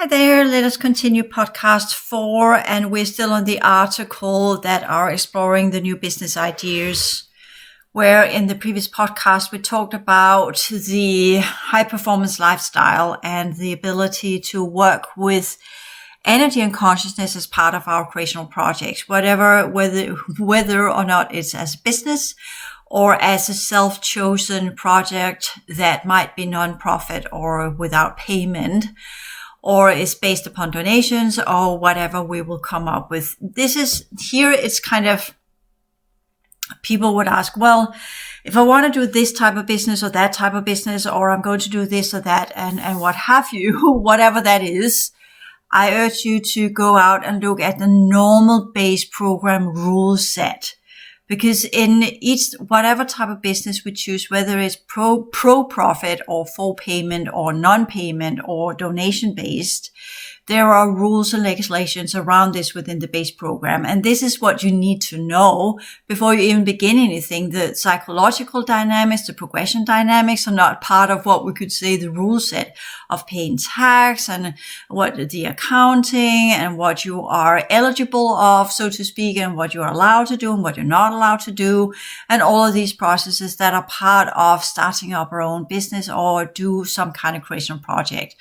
Hi there, let us continue podcast 4, and we're still on the article that are exploring the new business ideas, where in the previous podcast we talked about the high performance lifestyle and the ability to work with energy and consciousness as part of our creational projects, whether or not it's as a business or as a self-chosen project that might be non-profit or without payment, or is based upon donations, or whatever we will come up with. It's kind of, people would ask, well, if I want to do this type of business or that type of business, or I'm going to do this or that, and what have you, whatever that is, I urge you to go out and look at the normal base program rule set. Because in whatever type of business we choose, whether it's pro-profit or full payment or non-payment or donation-based, there are rules and legislations around this within the base program. And this is what you need to know before you even begin anything. The psychological dynamics, the progression dynamics are not part of what we could say the rule set of paying tax and what the accounting and what you are eligible of, so to speak, and what you're allowed to do and what you're not allowed to do. And all of these processes that are part of starting up our own business or do some kind of creation project.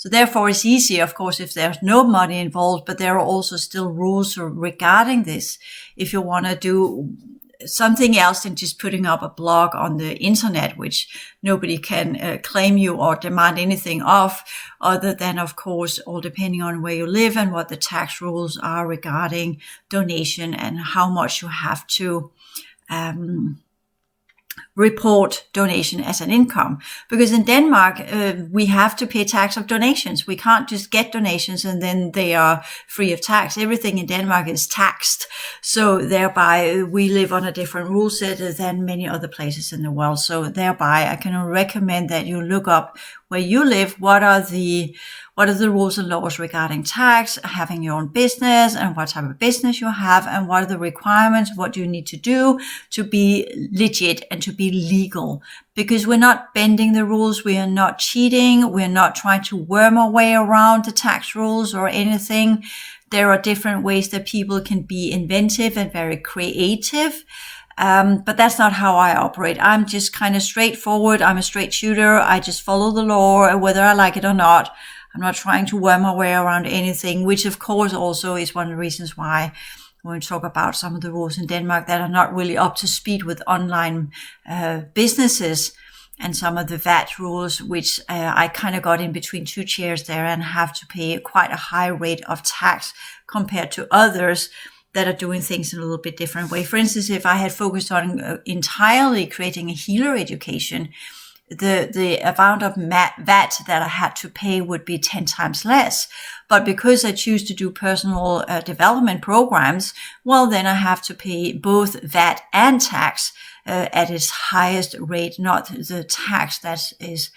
So therefore, it's easier, of course, if there's no money involved, but there are also still rules regarding this. If you want to do something else than just putting up a blog on the internet, which nobody can claim you or demand anything of, other than, of course, all depending on where you live and what the tax rules are regarding donation and how much you have to report donation as an income. Because in Denmark, we have to pay tax of donations. We can't just get donations and then they are free of tax. Everything in Denmark is taxed. So thereby we live on a different rule set than many other places in the world. So thereby I can recommend that you look up where you live, what are the rules and laws regarding tax, having your own business, and what type of business you have, and what are the requirements, what you need to do to be legit and to be legal. Because we're not bending the rules, we are not cheating, we're not trying to worm our way around the tax rules or anything. There are different ways that people can be inventive and very creative. But that's not how I operate. I'm just kind of straightforward. I'm a straight shooter. I just follow the law, whether I like it or not. I'm not trying to worm my way around anything, which of course also is one of the reasons why when we talk about some of the rules in Denmark that are not really up to speed with online businesses and some of the VAT rules, which I kind of got in between two chairs there and have to pay quite a high rate of tax compared to others that are doing things in a little bit different way. For instance, if I had focused on entirely creating a healer education, the amount of VAT that I had to pay would be 10 times less. But because I choose to do personal development programs, well, then I have to pay both VAT and tax at its highest rate, not the tax that is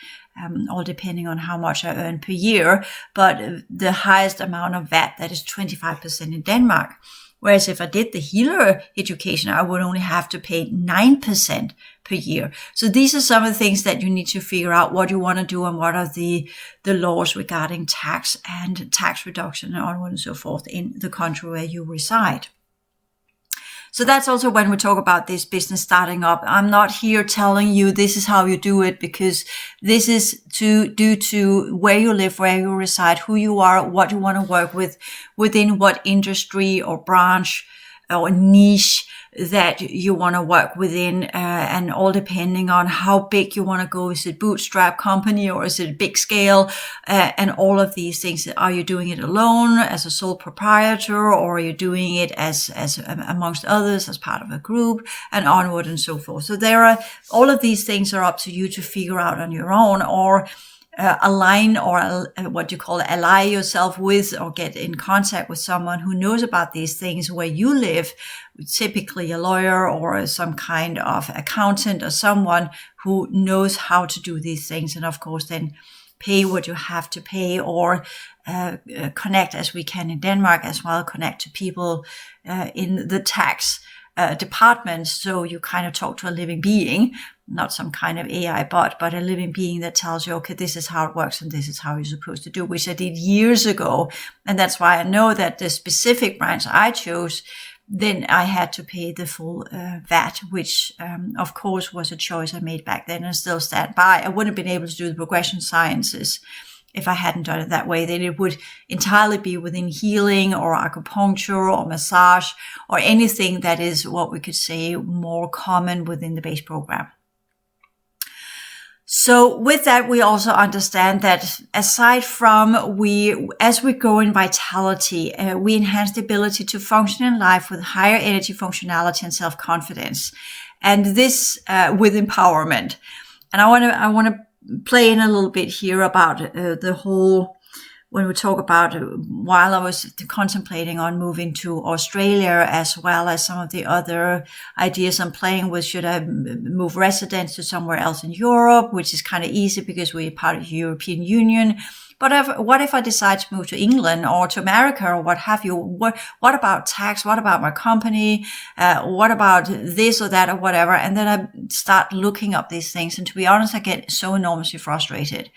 all depending on how much I earn per year, but the highest amount of VAT, that is 25% in Denmark. Whereas if I did the healer education, I would only have to pay 9% per year. So these are some of the things that you need to figure out what you want to do and what are the laws regarding tax and tax reduction and onward and so forth in the country where you reside. So that's also when we talk about this business starting up. I'm not here telling you this is how you do it, because this is due to where you live, where you reside, who you are, what you want to work with, within what industry or branch or niche that you want to work within, and all depending on how big you want to go. Is it bootstrap company or is it big scale? And all of these things. Are you doing it alone as a sole proprietor, or are you doing it as amongst others as part of a group, and onward and so forth? So all of these things are up to you to figure out on your own, or align or what you call ally yourself with, or get in contact with someone who knows about these things where you live, typically a lawyer or some kind of accountant or someone who knows how to do these things. And of course, then pay what you have to pay, or connect, as we can in Denmark as well, connect to people in the tax department. So you kind of talk to a living being, not some kind of AI bot, but a living being that tells you, okay, this is how it works and this is how you're supposed to do, which I did years ago. And that's why I know that the specific branch I chose, then I had to pay the full VAT, which of course was a choice I made back then and still stand by. I wouldn't have been able to do the progression sciences if I hadn't done it that way. Then it would entirely be within healing or acupuncture or massage or anything that is what we could say more common within the base program. So with that, we also understand that aside from as we grow in vitality, we enhance the ability to function in life with higher energy functionality and self-confidence. And this, with empowerment. And I want to play in a little bit here about the whole, when we talk about while I was contemplating on moving to Australia, as well as some of the other ideas I'm playing with, should I move residence to somewhere else in Europe, which is kind of easy because we're part of the European Union. But what if I decide to move to England or to America or what have you? What about tax? What about my company? What about this or that or whatever? And then I start looking up these things. And to be honest, I get so enormously frustrated.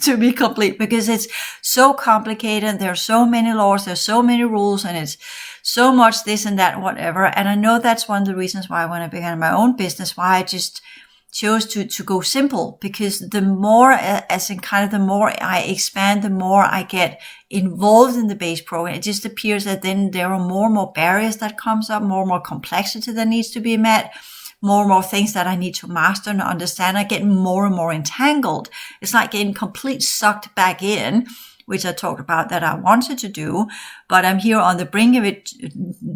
To be complete, because it's so complicated. There are so many laws, there's so many rules, and it's so much this and that, whatever. And I know that's one of the reasons why when I began my own business, why I just chose to go simple, because the more, as in kind of the more I expand, the more I get involved in the base program, it just appears that then there are more and more barriers that comes up, more and more complexity that needs to be met, more and more things that I need to master and understand. I get more and more entangled. It's like getting completely sucked back in, which I talked about that I wanted to do, but I'm here on the brink of it,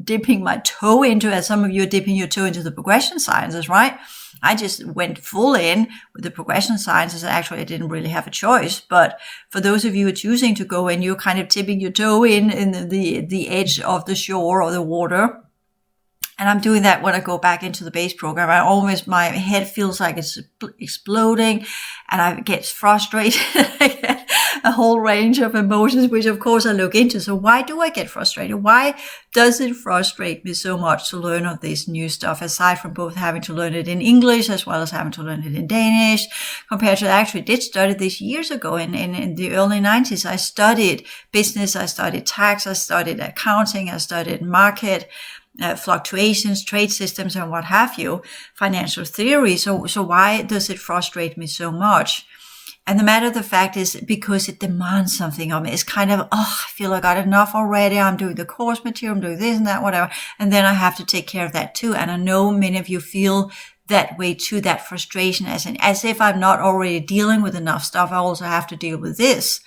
dipping my toe into, as some of you are dipping your toe into the progression sciences, right? I just went full in with the progression sciences. Actually, I didn't really have a choice, but for those of you who are choosing to go in, you're kind of tipping your toe in the edge of the shore or the water. And I'm doing that when I go back into the base program. My head feels like it's exploding and I get frustrated. I get a whole range of emotions, which of course I look into. So why do I get frustrated? Why does it frustrate me so much to learn of this new stuff, aside from both having to learn it in English as well as having to learn it in Danish, compared to I actually did study this years ago in the early 90s. I studied business, I studied tax, I studied accounting, I studied market, fluctuations, trade systems, and what have you, financial theory. So why does it frustrate me so much? And the matter of the fact is because it demands something of me. It's kind of, I feel I got enough already. I'm doing the course material, I'm doing this and that, whatever. And then I have to take care of that too. And I know many of you feel that way too, that frustration, as if I'm not already dealing with enough stuff. I also have to deal with this.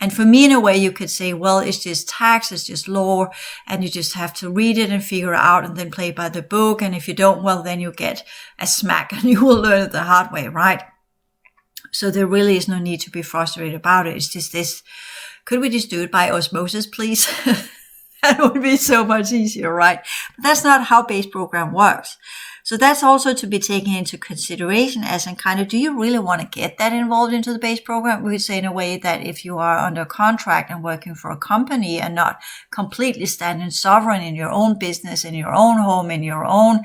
And for me, in a way, you could say, well, it's just tax, it's just law, and you just have to read it and figure it out and then play by the book. And if you don't, well, then you get a smack and you will learn it the hard way, right? So there really is no need to be frustrated about it. It's just this, could we just do it by osmosis, please? That would be so much easier, right? But that's not how base program works. So that's also to be taken into consideration, as in kind of, do you really want to get that involved into the base program? We would say in a way that if you are under contract and working for a company and not completely standing sovereign in your own business, in your own home, in your own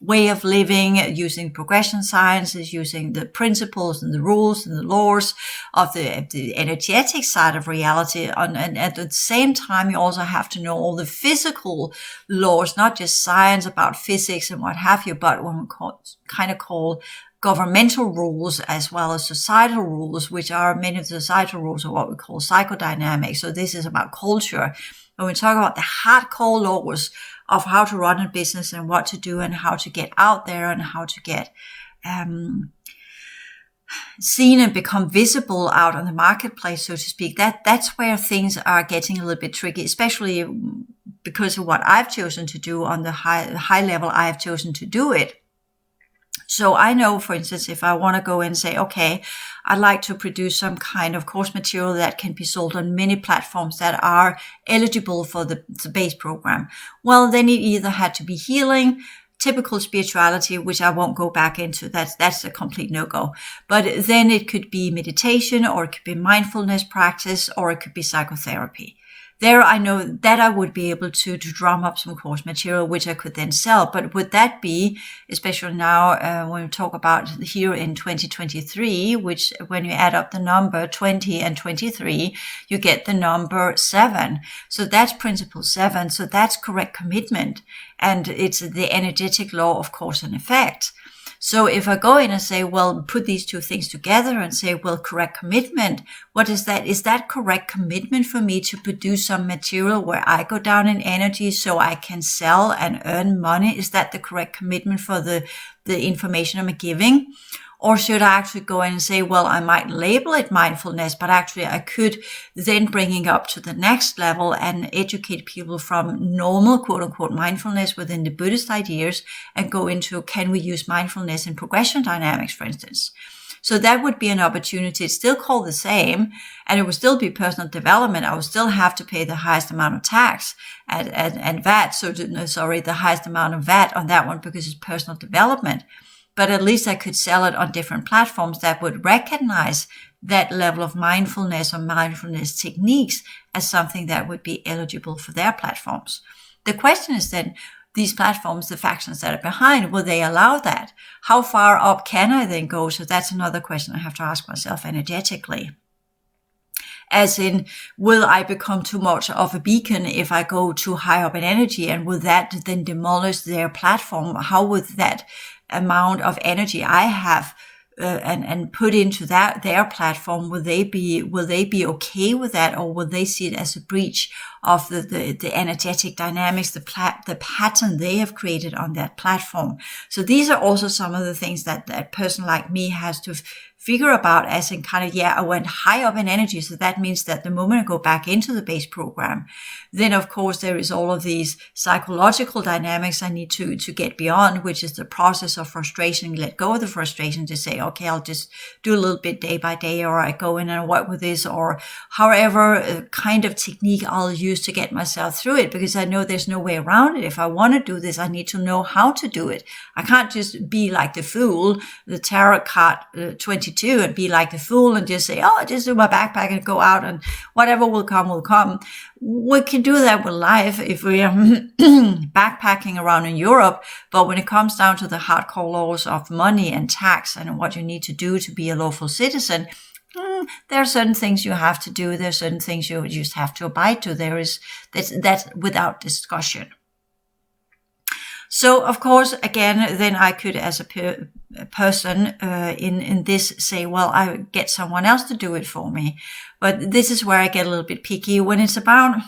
way of living, using progression sciences, using the principles and the rules and the laws of the energetic side of reality. And at the same time, you also have to know all the physical laws, not just science about physics and what have you, but what we call governmental rules as well as societal rules, which are many of the societal rules are what we call psychodynamics. So this is about culture. When we talk about the hardcore laws of how to run a business and what to do and how to get out there and how to get seen and become visible out on the marketplace, so to speak, that's where things are getting a little bit tricky, especially because of what I've chosen to do on the high level I have chosen to do it. So I know, for instance, if I want to go and say, okay, I'd like to produce some kind of course material that can be sold on many platforms that are eligible for the base program. Well, then it either had to be healing, typical spirituality, which I won't go back into. That's a complete no-go. But then it could be meditation, or it could be mindfulness practice, or it could be psychotherapy. there I know that I would be able to drum up some course material, which I could then sell. But would that be, especially now when we talk about here in 2023, which when you add up the number 20 and 23, you get the number 7. So that's principle 7. So that's correct commitment. And it's the energetic law of cause and effect. So if I go in and say, well, put these two things together and say, well, correct commitment, what is that? Is that correct commitment for me to produce some material where I go down in energy so I can sell and earn money? Is that the correct commitment for the information I'm giving? Or should I actually go in and say, well, I might label it mindfulness, but actually I could then bring it up to the next level and educate people from normal, quote unquote, mindfulness within the Buddhist ideas and go into, can we use mindfulness in progression dynamics, for instance? So that would be an opportunity. It's still called the same, and it would still be personal development. I would still have to pay the highest amount of tax and VAT. The highest amount of VAT on that one because it's personal development. But at least I could sell it on different platforms that would recognize that level of mindfulness or mindfulness techniques as something that would be eligible for their platforms. The question is then, these platforms, the factions that are behind, will they allow that? How far up can I then go? So that's another question I have to ask myself energetically. As in, will I become too much of a beacon if I go too high up in energy? And will that then demolish their platform? How would that amount of energy I have and put into their platform, will they be okay with that, or will they see it as a breach of the energetic dynamics, the pattern they have created on that platform? So these are also some of the things that a person like me has to figure about, as in kind of, I went high up in energy. So that means that the moment I go back into the base program, then of course there is all of these psychological dynamics I need to get beyond, which is the process of frustration, let go of the frustration to say, okay, I'll just do a little bit day by day, or I go in and work with this, or however kind of technique I'll use to get myself through it, because I know there's no way around it. If I want to do this, I need to know how to do it. I can't just be like the fool, the tarot card 22, and be like the fool and just say, oh, I just do my backpack and go out and whatever will come, will come. We can do that with life if we are backpacking around in Europe. But when it comes down to the hardcore laws of money and tax and what you need to do to be a lawful citizen, there are certain things you have to do. There are certain things you just have to abide to. That's without discussion. So, of course, again, then I could, as a person in this, say, well, I get someone else to do it for me. But this is where I get a little bit picky when it's about,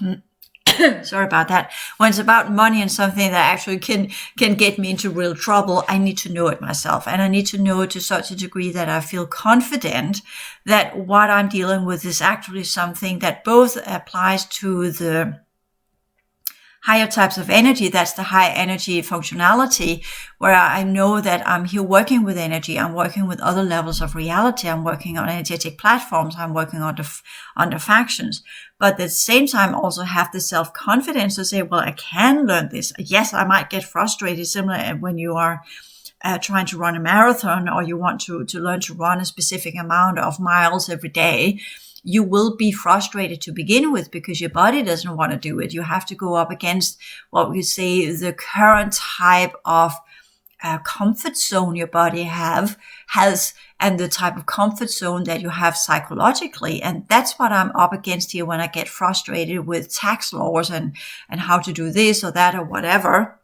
sorry about that, when it's about money and something that actually can get me into real trouble. I need to know it myself, and I need to know it to such a degree that I feel confident that what I'm dealing with is actually something that both applies to the higher types of energy. That's the high energy functionality, where I know that I'm here working with energy. I'm working with other levels of reality. I'm working on energetic platforms. I'm working on the factions. But at the same time, also have the self-confidence to say, well, I can learn this. Yes, I might get frustrated, similar when you are trying to run a marathon, or you want to learn to run a specific amount of miles every day. You will be frustrated to begin with because your body doesn't want to do it. You have to go up against what we say the current type of comfort zone your body has, and the type of comfort zone that you have psychologically. And that's what I'm up against here when I get frustrated with tax laws and how to do this or that or whatever.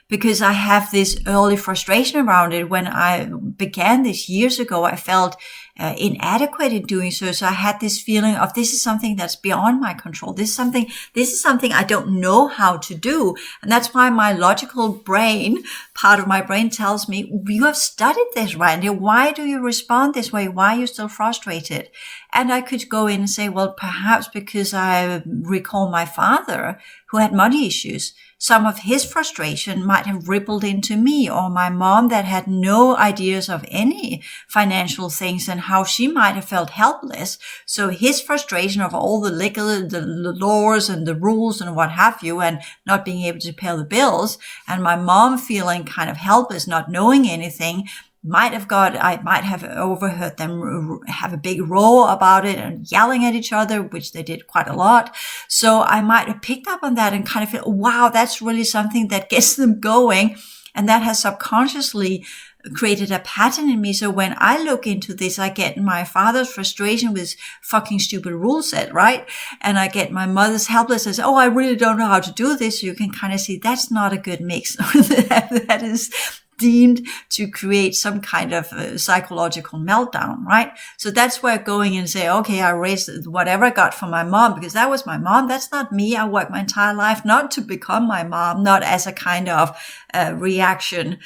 Because I have this early frustration around it. When I began this years ago, I felt inadequate in doing so. So I had this feeling of, this is something that's beyond my control. This is something I don't know how to do. And that's why my logical brain, part of my brain, tells me, you have studied this, Randi. Why do you respond this way? Why are you still frustrated? And I could go in and say, well, perhaps because I recall my father who had money issues. Some of his frustration might have rippled into me, or my mom that had no ideas of any financial things and how she might have felt helpless. So his frustration of all the laws and the rules and what have you, and not being able to pay the bills, and my mom feeling kind of helpless, not knowing anything, I might have overheard them have a big roar about it and yelling at each other, which they did quite a lot. So I might have picked up on that and kind of feel, wow, that's really something that gets them going. And that has subconsciously created a pattern in me. So when I look into this, I get my father's frustration with fucking stupid rule set, right? And I get my mother's helplessness. Oh, I really don't know how to do this. So you can kind of see that's not a good mix. That is deemed to create some kind of psychological meltdown, right? So that's where going and say, okay, I raised whatever I got from my mom because that was my mom. That's not me. I worked my entire life not to become my mom, not as a kind of reaction,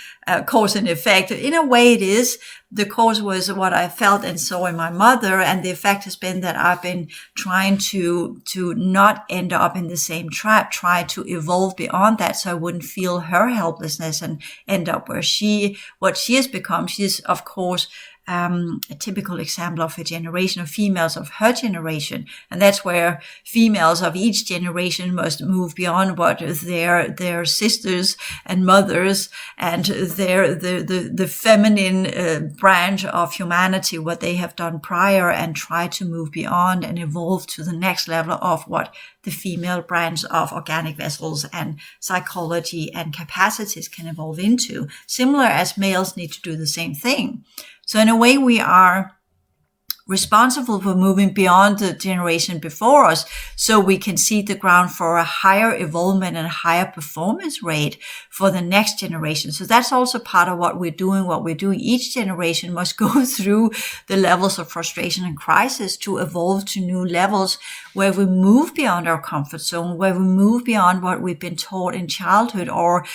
cause and effect. In a way it is. The cause was what I felt and saw in my mother, and the effect has been that I've been trying to not end up in the same trap, try to evolve beyond that so I wouldn't feel her helplessness and end up what she has become. She is, of course, a typical example of a generation of females of her generation. And that's where females of each generation must move beyond what their sisters and mothers and the feminine branch of humanity, what they have done prior, and try to move beyond and evolve to the next level of what the female branch of organic vessels and psychology and capacities can evolve into, similar as males need to do the same thing. So in a way, we are responsible for moving beyond the generation before us so we can seed the ground for a higher evolvement and a higher performance rate for the next generation. So that's also part of what we're doing. Each generation must go through the levels of frustration and crisis to evolve to new levels where we move beyond our comfort zone, where we move beyond what we've been taught in childhood or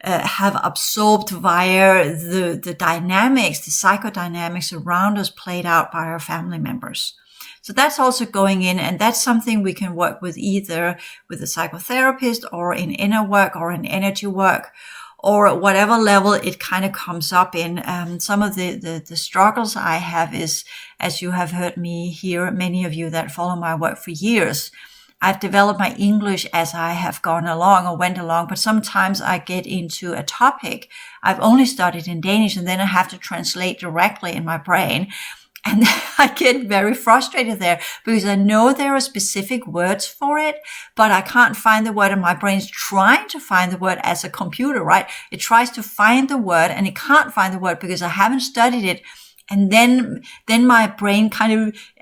have absorbed via the dynamics, the psychodynamics around us played out by our family members. So that's also going in, and that's something we can work with either with a psychotherapist or in inner work or in energy work or at whatever level it kind of comes up in. Some of the struggles I have is, as you have heard me hear, many of you that follow my work for years, I've developed my English as I have gone along or went along, but sometimes I get into a topic. I've only studied in Danish and then I have to translate directly in my brain. And I get very frustrated there because I know there are specific words for it, but I can't find the word and my brain's trying to find the word as a computer, right? It tries to find the word and it can't find the word because I haven't studied it. And then my brain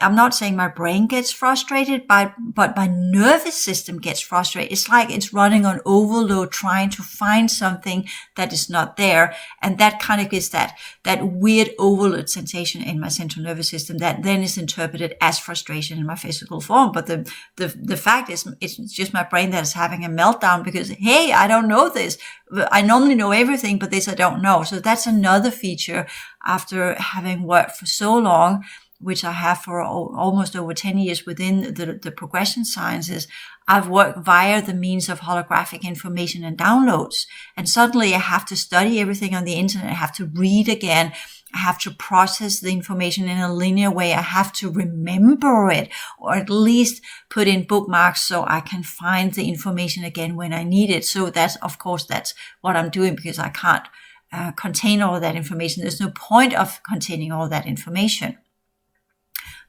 I'm not saying my brain gets frustrated, but my nervous system gets frustrated. It's like it's running on overload trying to find something that is not there. And that kind of gives that weird overload sensation in my central nervous system that then is interpreted as frustration in my physical form. But the fact is, it's just my brain that is having a meltdown because, hey, I don't know this. I normally know everything, but this I don't know. So that's another feature after having worked for so long, which I have for almost over 10 years within the progression sciences. I've worked via the means of holographic information and downloads. And suddenly I have to study everything on the internet. I have to read again. I have to process the information in a linear way. I have to remember it, or at least put in bookmarks so I can find the information again when I need it. So that's what I'm doing because I can't contain all of that information. There's no point of containing all that information.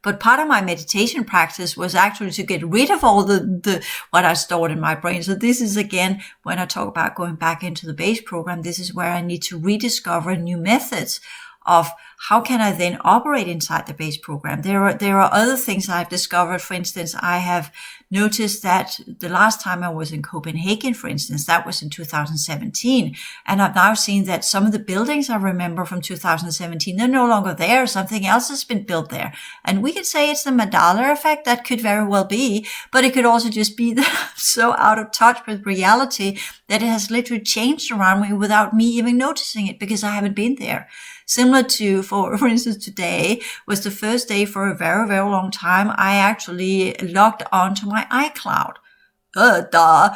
But part of my meditation practice was actually to get rid of all the what I stored in my brain. So this is, again, when I talk about going back into the base program, this is where I need to rediscover new methods of how can I then operate inside the base program. There are other things I've discovered. For instance, I have noticed that the last time I was in Copenhagen, for instance, that was in 2017. And I've now seen that some of the buildings I remember from 2017, they're no longer there. Something else has been built there. And we could say it's the Mandela effect. That could very well be, but it could also just be that I'm so out of touch with reality that it has literally changed around me without me even noticing it because I haven't been there. Similar to, for instance, today was the first day for a very, very long time I actually logged onto my iCloud. duh,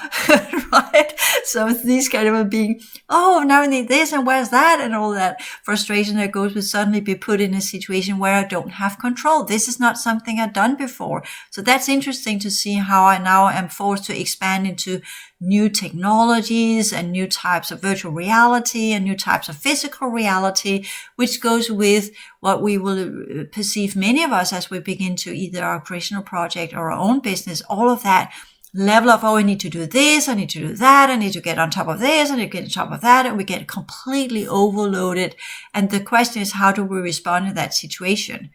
right? So these kind of being, oh, now I need this and where's that, and all that frustration that goes with suddenly be put in a situation where I don't have control. This is not something I've done before. So that's interesting to see how I now am forced to expand into new technologies and new types of virtual reality and new types of physical reality, which goes with what we will perceive many of us as we begin to either our operational project or our own business, all of that level of, oh, I need to do this, I need to do that, I need to get on top of this, I need to get on top of that, and we get completely overloaded. And the question is, how do we respond to that situation?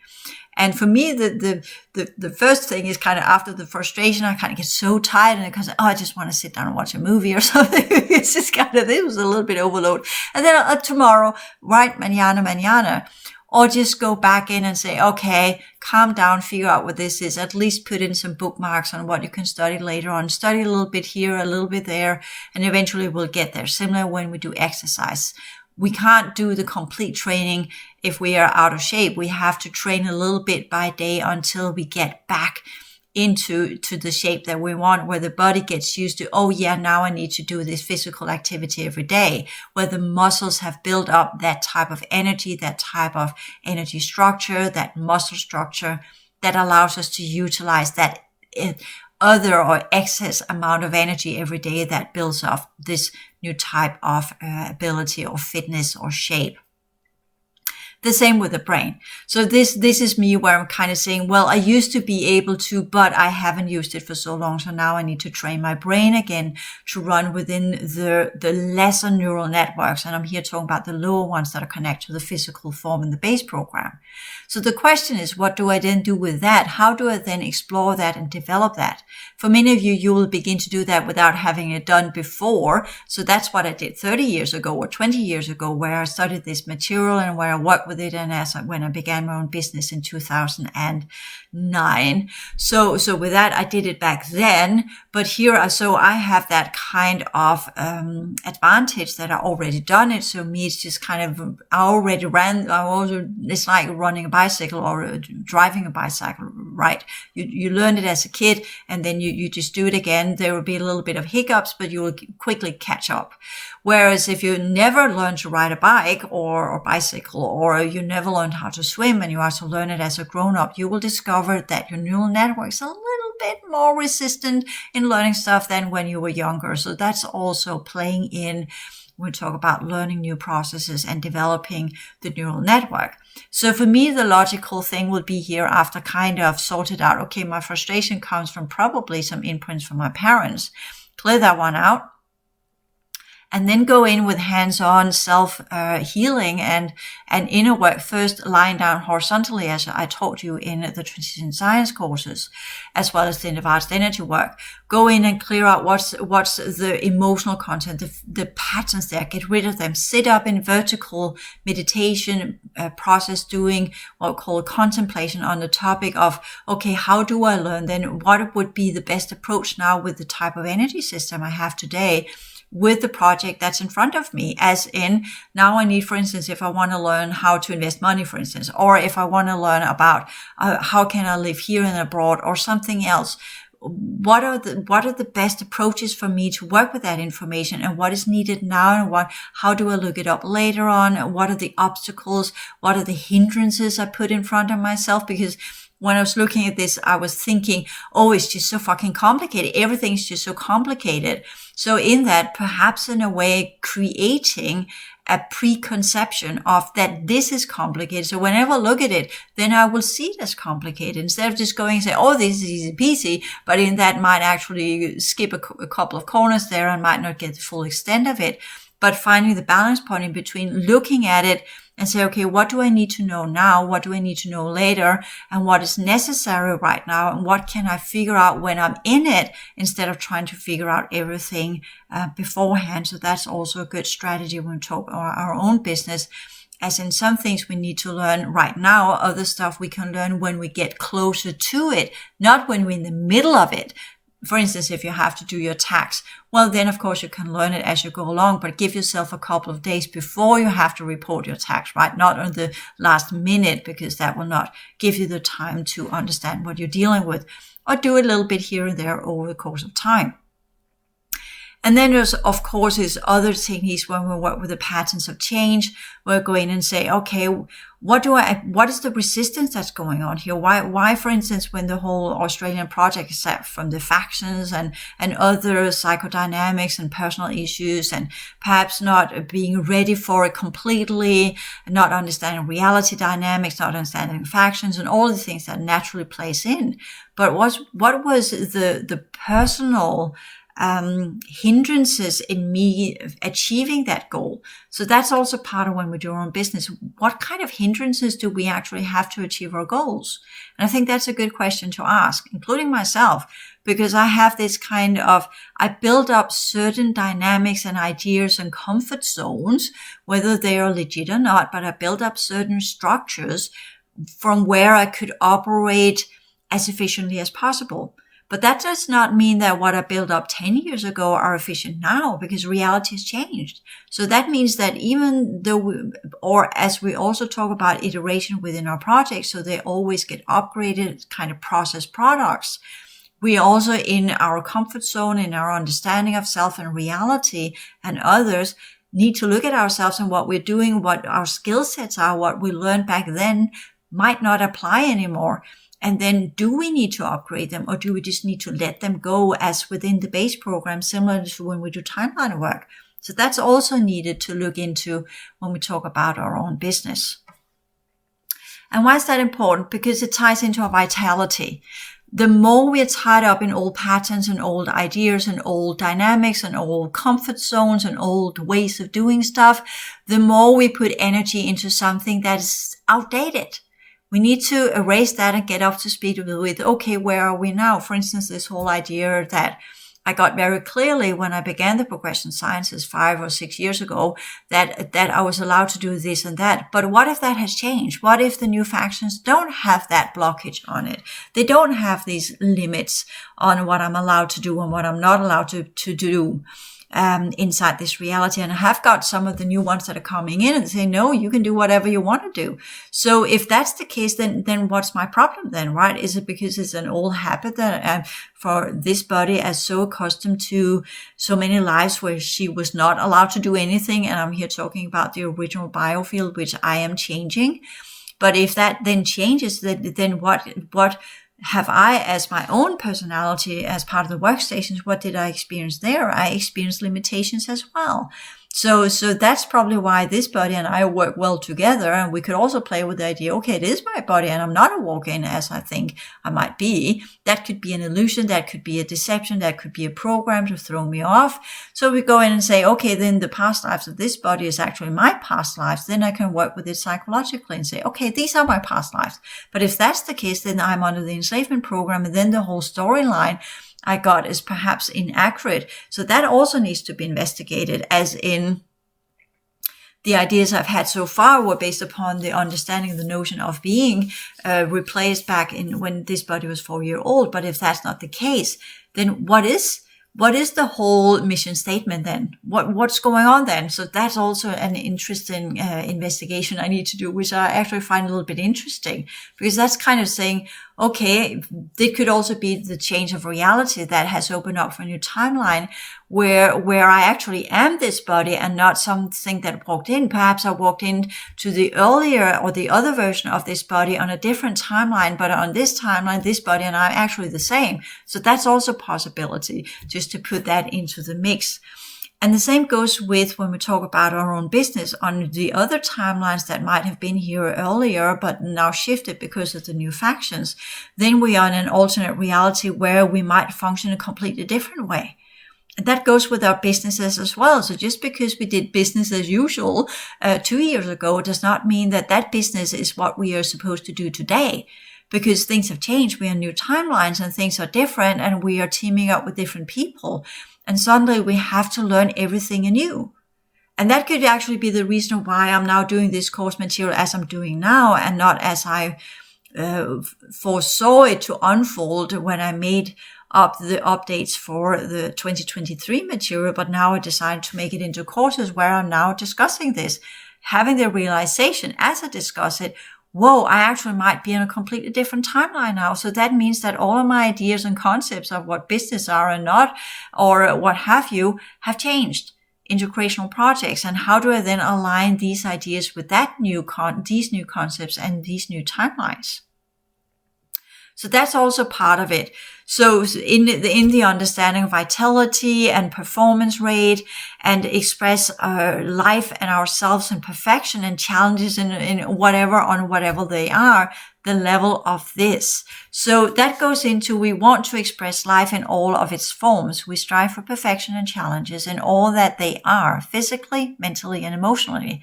And for me, the first thing is kind of after the frustration, I kind of get so tired and because, oh, I just want to sit down and watch a movie or something. It's just kind of, it was a little bit overload. And then tomorrow, right, mañana, or just go back in and say, okay, calm down, figure out what this is, at least put in some bookmarks on what you can study later on, study a little bit here, a little bit there, and eventually we'll get there. Similar when we do exercise. We can't do the complete training if we are out of shape. We have to train a little bit by day until we get back into the shape that we want, where the body gets used to, oh yeah, now I need to do this physical activity every day, where the muscles have built up that type of energy structure, that muscle structure that allows us to utilize that other or excess amount of energy every day that builds up this new type of ability or fitness or shape. The same with the brain. So this is me where I'm kind of saying, well, I used to be able to, but I haven't used it for so long. So now I need to train my brain again to run within the lesser neural networks. And I'm here talking about the lower ones that are connected to the physical form in the base program. So the question is, what do I then do with that? How do I then explore that and develop that? For many of you, you will begin to do that without having it done before. So that's what I did 30 years ago or 20 years ago, where I studied this material and where I worked with it. And when I began my own business in 2009. So with that, I did it back then, but here, I have that kind of, advantage that I already done it. So me, it's just kind of, it's like running a bicycle or driving a bicycle, right? You learned it as a kid and then you just do it again. There will be a little bit of hiccups, but you will quickly catch up. Whereas if you never learn to ride a bike or bicycle, or you never learned how to swim and you also learn it as a grown-up, you will discover that your neural network is a little bit more resistant in learning stuff than when you were younger. So that's also playing in when we talk about learning new processes and developing the neural network. So for me, the logical thing would be here after kind of sorted out, okay, my frustration comes from probably some imprints from my parents. Clear that one out. And then go in with hands-on self-healing and inner work, first lying down horizontally, as I taught you in the transition science courses, as well as the advanced energy work. Go in and clear out what's the emotional content, the patterns there, get rid of them. Sit up in vertical meditation process, doing what we call contemplation on the topic of, okay, how do I learn? Then what would be the best approach now with the type of energy system I have today, with the project that's in front of me? As in, now I need, for instance, if I want to learn how to invest money, for instance, or if I want to learn about how can I live here and abroad or something else, what are the best approaches for me to work with that information, and what is needed now, and how do I look it up later on? What are the obstacles? What are the hindrances I put in front of myself? Because when I was looking at this, I was thinking, oh, it's just so fucking complicated. Everything's just so complicated. So in that, perhaps in a way, creating a preconception of that this is complicated. So whenever I look at it, then I will see it as complicated, instead of just going and say, oh, this is easy peasy, but in that might actually skip a couple of corners there and might not get the full extent of it. But finding the balance point in between, looking at it and say, okay, what do I need to know now? What do I need to know later? And what is necessary right now? And what can I figure out when I'm in it, instead of trying to figure out everything beforehand? So that's also a good strategy when we talk about our own business. As in, some things we need to learn right now, other stuff we can learn when we get closer to it, not when we're in the middle of it. For instance, if you have to do your tax, well, then of course you can learn it as you go along, but give yourself a couple of days before you have to report your tax, right? Not on the last minute, because that will not give you the time to understand what you're dealing with, or do it a little bit here and there over the course of time. And then there's, of course, is other techniques when we work with the patterns of change. We'll go in and say, okay, what is the resistance that's going on here? Why, for instance, when the whole Australian project is set from the factions and other psychodynamics and personal issues, and perhaps not being ready for it completely, not understanding reality dynamics, not understanding factions, and all the things that naturally plays in. But what was the personal hindrances in me achieving that goal? So that's also part of when we do our own business. What kind of hindrances do we actually have to achieve our goals? And I think that's a good question to ask, including myself, because I have this kind of, I build up certain dynamics and ideas and comfort zones, whether they are legit or not, but I build up certain structures from where I could operate as efficiently as possible. But that does not mean that what I built up 10 years ago are efficient now, because reality has changed. So that means that even though, or as we also talk about iteration within our projects, so they always get upgraded kind of process products, we also in our comfort zone, in our understanding of self and reality and others, need to look at ourselves and what we're doing, what our skill sets are, what we learned back then might not apply anymore. And then do we need to upgrade them, or do we just need to let them go as within the base program, similar to when we do timeline work? So that's also needed to look into when we talk about our own business. And why is that important? Because it ties into our vitality. The more we are tied up in old patterns and old ideas and old dynamics and old comfort zones and old ways of doing stuff, the more we put energy into something that is outdated. We need to erase that and get up to speed with, okay, where are we now? For instance, this whole idea that I got very clearly when I began the progression sciences 5 or 6 years ago, that I was allowed to do this and that. But what if that has changed? What if the new factions don't have that blockage on it? They don't have these limits on what I'm allowed to do and what I'm not allowed to do. Inside this reality. And I have got some of the new ones that are coming in and say, no, you can do whatever you want to do. So if that's the case, then what's my problem then, right? Is it because it's an old habit that for this body as so accustomed to so many lives where she was not allowed to do anything? And I'm here talking about the original biofield, which I am changing. But if that then changes, then what have I, as my own personality, as part of the workstations, what did I experience there? I experienced limitations as well. So that's probably why this body and I work well together. And we could also play with the idea, okay, it is my body and I'm not a walk-in as I think I might be. That could be an illusion. That could be a deception. That could be a program to throw me off. So we go in and say, okay, then the past lives of this body is actually my past lives. Then I can work with it psychologically and say, okay, these are my past lives. But if that's the case, then I'm under the enslavement program, and then the whole storyline I got is perhaps inaccurate. So that also needs to be investigated, as in the ideas I've had so far were based upon the understanding of the notion of being replaced back in when this body was 4 years old. But if that's not the case, then what is the whole mission statement then? What's going on then? So that's also an interesting investigation I need to do, which I actually find a little bit interesting, because that's kind of saying, okay, there could also be the change of reality that has opened up for a new timeline where I actually am this body and not something that walked in. Perhaps I walked in to the earlier or the other version of this body on a different timeline, but on this timeline, this body and I are actually the same. So that's also a possibility, just to put that into the mix. And the same goes with when we talk about our own business on the other timelines that might have been here earlier, but now shifted because of the new factions. Then we are in an alternate reality where we might function a completely different way. And that goes with our businesses as well. So just because we did business as usual 2 years ago does not mean that business is what we are supposed to do today, because things have changed. We are new timelines and things are different, and we are teaming up with different people. And suddenly we have to learn everything anew. And that could actually be the reason why I'm now doing this course material as I'm doing now, and not as I foresaw it to unfold when I made up the updates for the 2023 material. But now I decided to make it into courses where I'm now discussing this, having the realization as I discuss it, whoa, I actually might be in a completely different timeline now. So that means that all of my ideas and concepts of what business are and not, or what have you, have changed into creational projects. And how do I then align these ideas with these new concepts and these new timelines? So that's also part of it. So in the understanding of vitality and performance rate, and express our life and ourselves in perfection and challenges in whatever they are, the level of this. So that goes into, we want to express life in all of its forms. We strive for perfection and challenges in all that they are, physically, mentally, and emotionally,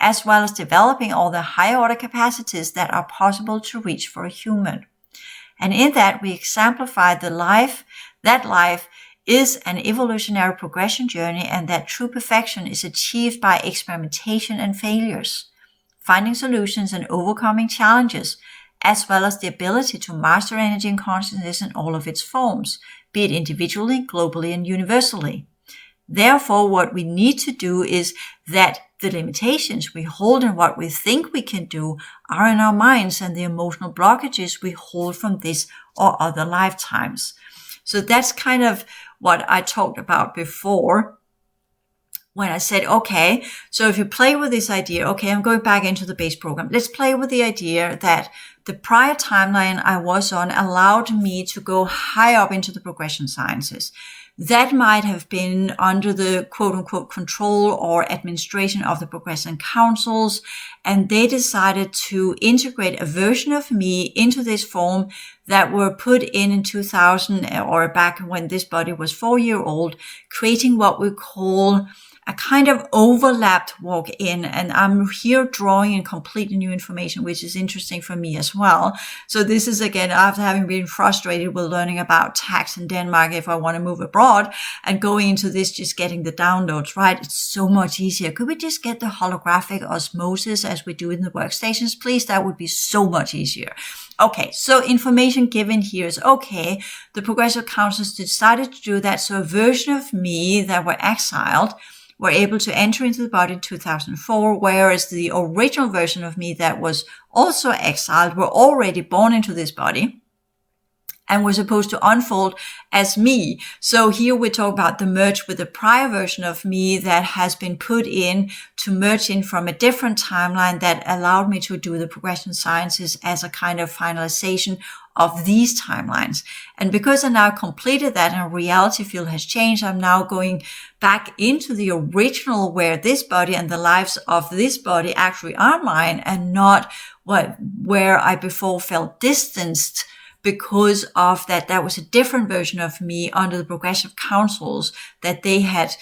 as well as developing all the higher order capacities that are possible to reach for a human. And in that, we exemplify that life is an evolutionary progression journey, and that true perfection is achieved by experimentation and failures, finding solutions and overcoming challenges, as well as the ability to master energy and consciousness in all of its forms, be it individually, globally, and universally. Therefore, what we need to do is that the limitations we hold in what we think we can do are in our minds, and the emotional blockages we hold from this or other lifetimes. So that's kind of what I talked about before when I said, okay, so if you play with this idea, okay, I'm going back into the base program. Let's play with the idea that the prior timeline I was on allowed me to go high up into the progression sciences. That might have been under the quote unquote control or administration of the progression councils. And they decided to integrate a version of me into this form that were put in 2000, or back when this body was 4 years old, creating what we call a kind of overlapped walk-in. And I'm here drawing in completely new information, which is interesting for me as well. So this is, again, after having been frustrated with learning about tax in Denmark if I want to move abroad, and going into this, just getting the downloads, right? It's so much easier. Could we just get the holographic osmosis as we do in the workstations, please? That would be so much easier. Okay, so information given here is, okay, the progressive councils decided to do that. So a version of me that were exiled were able to enter into the body in 2004, whereas the original version of me that was also exiled were already born into this body and were supposed to unfold as me. So here we talk about the merge with the prior version of me that has been put in to merge in from a different timeline that allowed me to do the progression sciences as a kind of finalization of these timelines. And because I now completed that and reality field has changed, I'm now going back into the original, where this body and the lives of this body actually are mine, and not where I before felt distanced because of that was a different version of me under the progressive councils that they had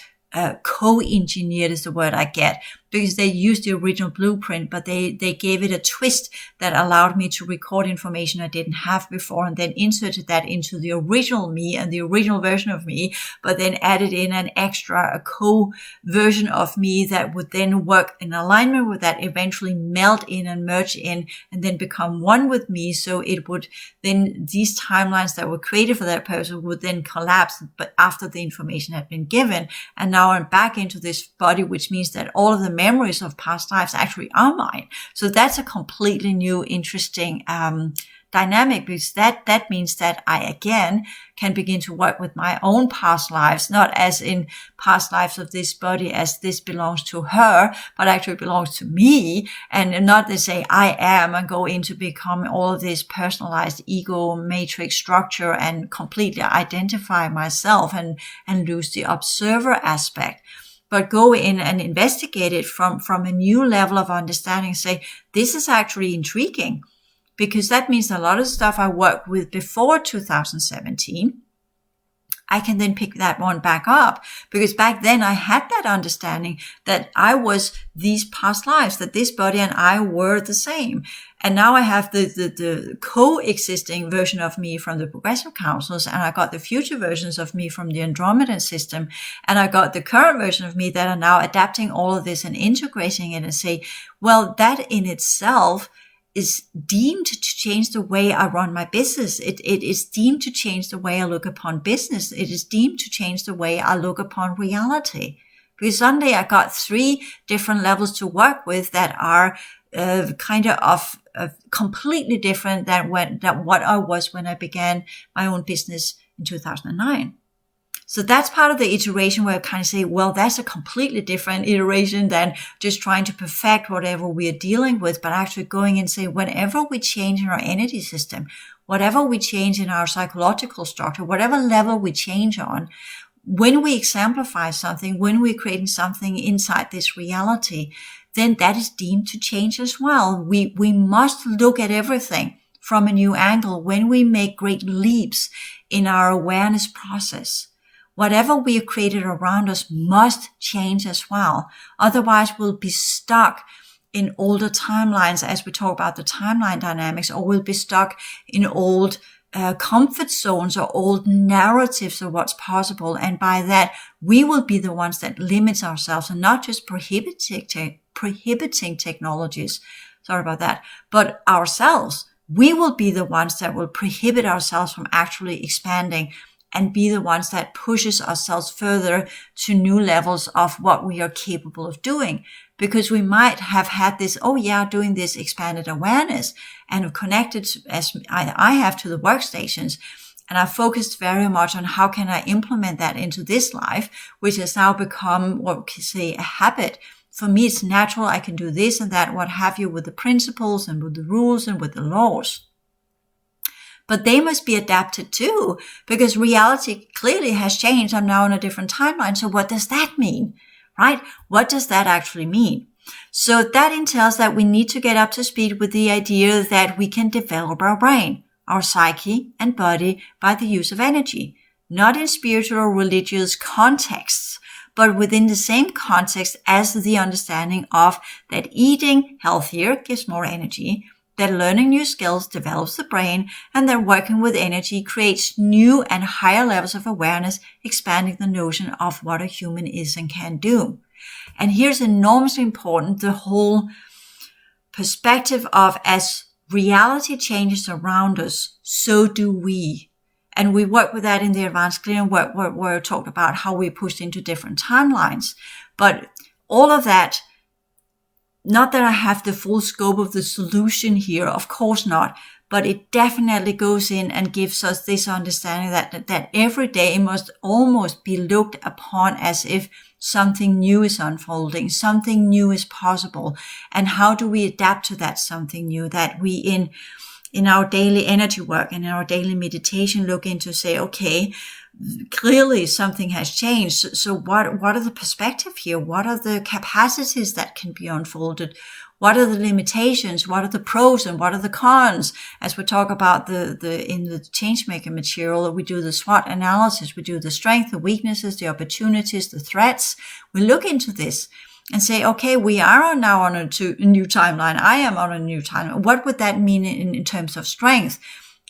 co-engineered, is the word I get, because they used the original blueprint, but they gave it a twist that allowed me to record information I didn't have before, and then inserted that into the original me and the original version of me, but then added in an extra, a co-version of me that would then work in alignment with that, eventually melt in and merge in, and then become one with me. So it would then, these timelines that were created for that person would then collapse, but after the information had been given. And now I'm back into this body, which means that all of the memories of past lives actually are mine. So that's a completely new, interesting dynamic, because that means that I again can begin to work with my own past lives, not as in past lives of this body as this belongs to her, but actually belongs to me, and not to say I am and go into become all of this personalized ego matrix structure and completely identify myself and lose the observer aspect. But go in and investigate it from a new level of understanding. Say, this is actually intriguing, because that means a lot of stuff I worked with before 2017, I can then pick that one back up, because back then I had that understanding that I was these past lives, that this body and I were the same. And now I have the coexisting version of me from the progressive councils, and I got the future versions of me from the Andromedan system, and I got the current version of me that are now adapting all of this and integrating it, and say, well, that in itself is deemed to change the way I run my business. It is deemed to change the way I look upon business. It is deemed to change the way I look upon reality. Because suddenly I got 3 different levels to work with that are kind of completely different than what I was when I began my own business in 2009. So that's part of the iteration where I kind of say, well, that's a completely different iteration than just trying to perfect whatever we are dealing with, but actually going and say, whenever we change in our energy system, whatever we change in our psychological structure, whatever level we change on, when we exemplify something, when we're creating something inside this reality, then that is deemed to change as well. We must look at everything from a new angle when we make great leaps in our awareness process. Whatever we have created around us must change as well. Otherwise, we'll be stuck in older timelines as we talk about the timeline dynamics, or we'll be stuck in old comfort zones or old narratives of what's possible. And by that, we will be the ones that limit ourselves and not just prohibiting technologies. Sorry about that. But ourselves, we will be the ones that will prohibit ourselves from actually expanding and be the ones that pushes ourselves further to new levels of what we are capable of doing. Because we might have had this, doing this expanded awareness and have connected as I have to the workstations. And I focused very much on how can I implement that into this life, which has now become what we can say a habit. For me, it's natural. I can do this and that, what have you, with the principles and with the rules and with the laws. But they must be adapted too, because reality clearly has changed. I'm now on a different timeline. So what does that mean, right? What does that actually mean? So that entails that we need to get up to speed with the idea that we can develop our brain, our psyche and body by the use of energy, not in spiritual or religious contexts, but within the same context as the understanding of that eating healthier gives more energy, that learning new skills develops the brain, and that working with energy creates new and higher levels of awareness, expanding the notion of what a human is and can do. And here's enormously important, the whole perspective of as reality changes around us, so do we. And we work with that in the advanced clearing work where I talked about how we pushed into different timelines. But all of that, not that I have the full scope of the solution here, of course not, but it definitely goes in and gives us this understanding that every day must almost be looked upon as if something new is unfolding, something new is possible. And how do we adapt to that something new that we in our daily energy work and in our daily meditation look into, say, okay, clearly something has changed. So what are the perspectives here? What are the capacities that can be unfolded? What are the limitations? What are the pros and what are the cons? As we talk about in the Changemaker material, we do the SWOT analysis, we do the strengths, the weaknesses, the opportunities, the threats. We look into this and say, okay, we are now on a new timeline. I am on a new timeline. What would that mean in terms of strength?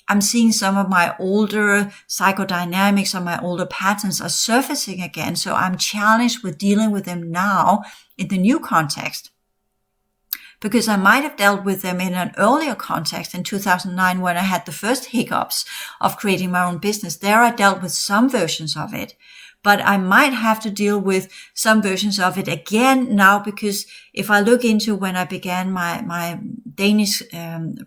I'm seeing some of my older psychodynamics or my older patterns are surfacing again. So I'm challenged with dealing with them now in the new context. Because I might have dealt with them in an earlier context in 2009 when I had the first hiccups of creating my own business. There I dealt with some versions of it. But I might have to deal with some versions of it again now, because if I look into when I began my Danish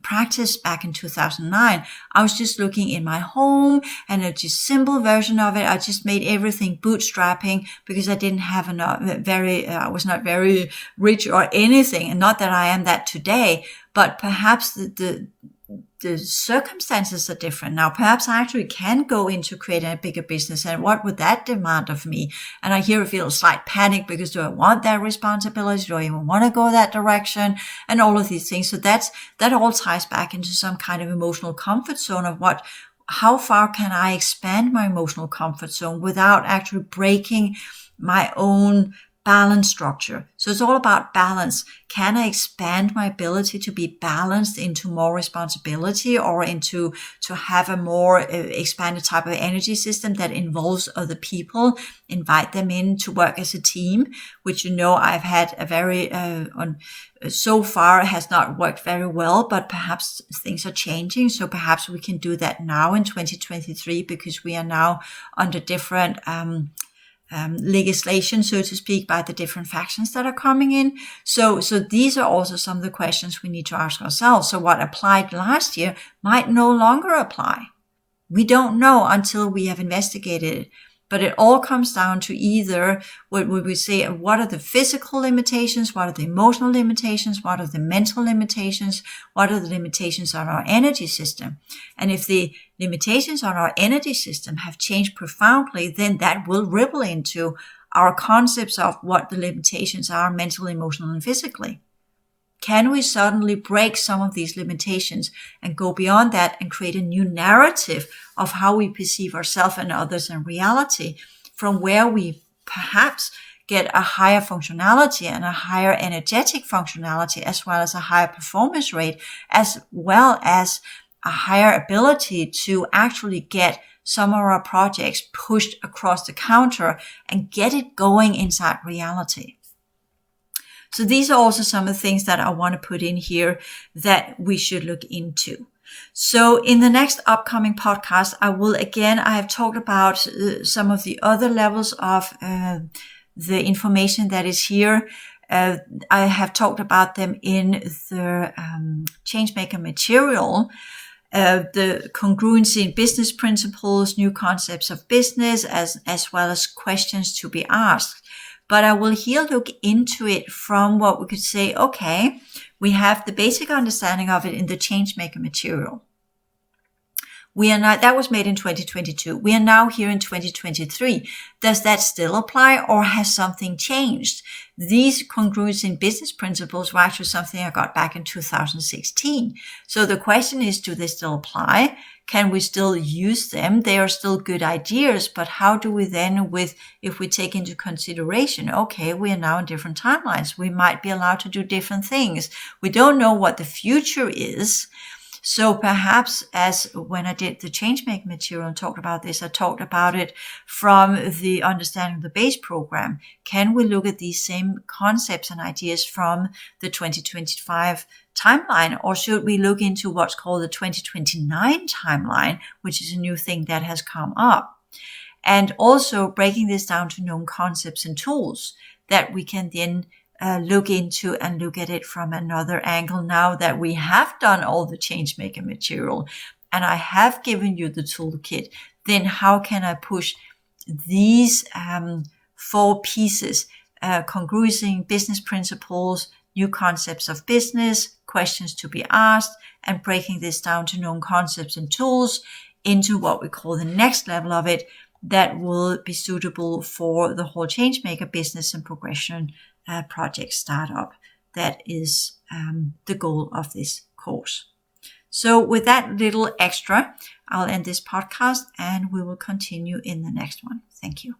practice back in 2009, I was just looking in my home and a just simple version of it. I just made everything bootstrapping because I didn't have I was not very rich or anything. And not that I am that today, but perhaps the circumstances are different now. Perhaps I actually can go into creating a bigger business, and what would that demand of me? And I feel a slight panic because do I want that responsibility? Do I even want to go that direction? And all of these things. So that all ties back into some kind of emotional comfort zone of how far can I expand my emotional comfort zone without actually breaking my own balance structure. So it's all about balance. Can I expand my ability to be balanced into more responsibility or to have a more expanded type of energy system that involves other people, invite them in to work as a team, which, I've had a very, so far has not worked very well, but perhaps things are changing. So perhaps we can do that now in 2023 because we are now under different, legislation, so to speak, by the different factions that are coming in. So these are also some of the questions we need to ask ourselves. So what applied last year might no longer apply. We don't know until we have investigated it. But it all comes down to either what would we say, what are the physical limitations, what are the emotional limitations, what are the mental limitations, what are the limitations on our energy system. And if the limitations on our energy system have changed profoundly, then that will ripple into our concepts of what the limitations are mentally, emotionally, and physically. Can we suddenly break some of these limitations and go beyond that and create a new narrative of how we perceive ourselves and others in reality, from where we perhaps get a higher functionality and a higher energetic functionality, as well as a higher performance rate, as well as a higher ability to actually get some of our projects pushed across the counter and get it going inside reality. So these are also some of the things that I want to put in here that we should look into. So in the next upcoming podcast, I have talked about some of the other levels of the information that is here. I have talked about them in the Changemaker material. The congruency in business principles, new concepts of business, as well as questions to be asked. But I will here look into it from what we could say, okay, we have the basic understanding of it in the Changemaker material. That was made in 2022. We are now here in 2023. Does that still apply, or has something changed? These congruency in business principles were actually something I got back in 2016. So the question is, do they still apply? Can we still use them? They are still good ideas, but how do we then, if we take into consideration, okay, we are now in different timelines. We might be allowed to do different things. We don't know what the future is. So perhaps, as when I did the Changemaker material and talked about this, I talked about it from the understanding of the base program. Can we look at these same concepts and ideas from the 2025 timeline, or should we look into what's called the 2029 timeline, which is a new thing that has come up? And also breaking this down to known concepts and tools that we can then look into and look at it from another angle now that we have done all the Changemaker material and I have given you the toolkit. Then how can I push these 4 pieces, congruency, business principles, new concepts of business, questions to be asked, and breaking this down to known concepts and tools into what we call the next level of it that will be suitable for the whole Changemaker business and progression project startup. That is the goal of this course. So with that little extra, I'll end this podcast and we will continue in the next one. Thank you.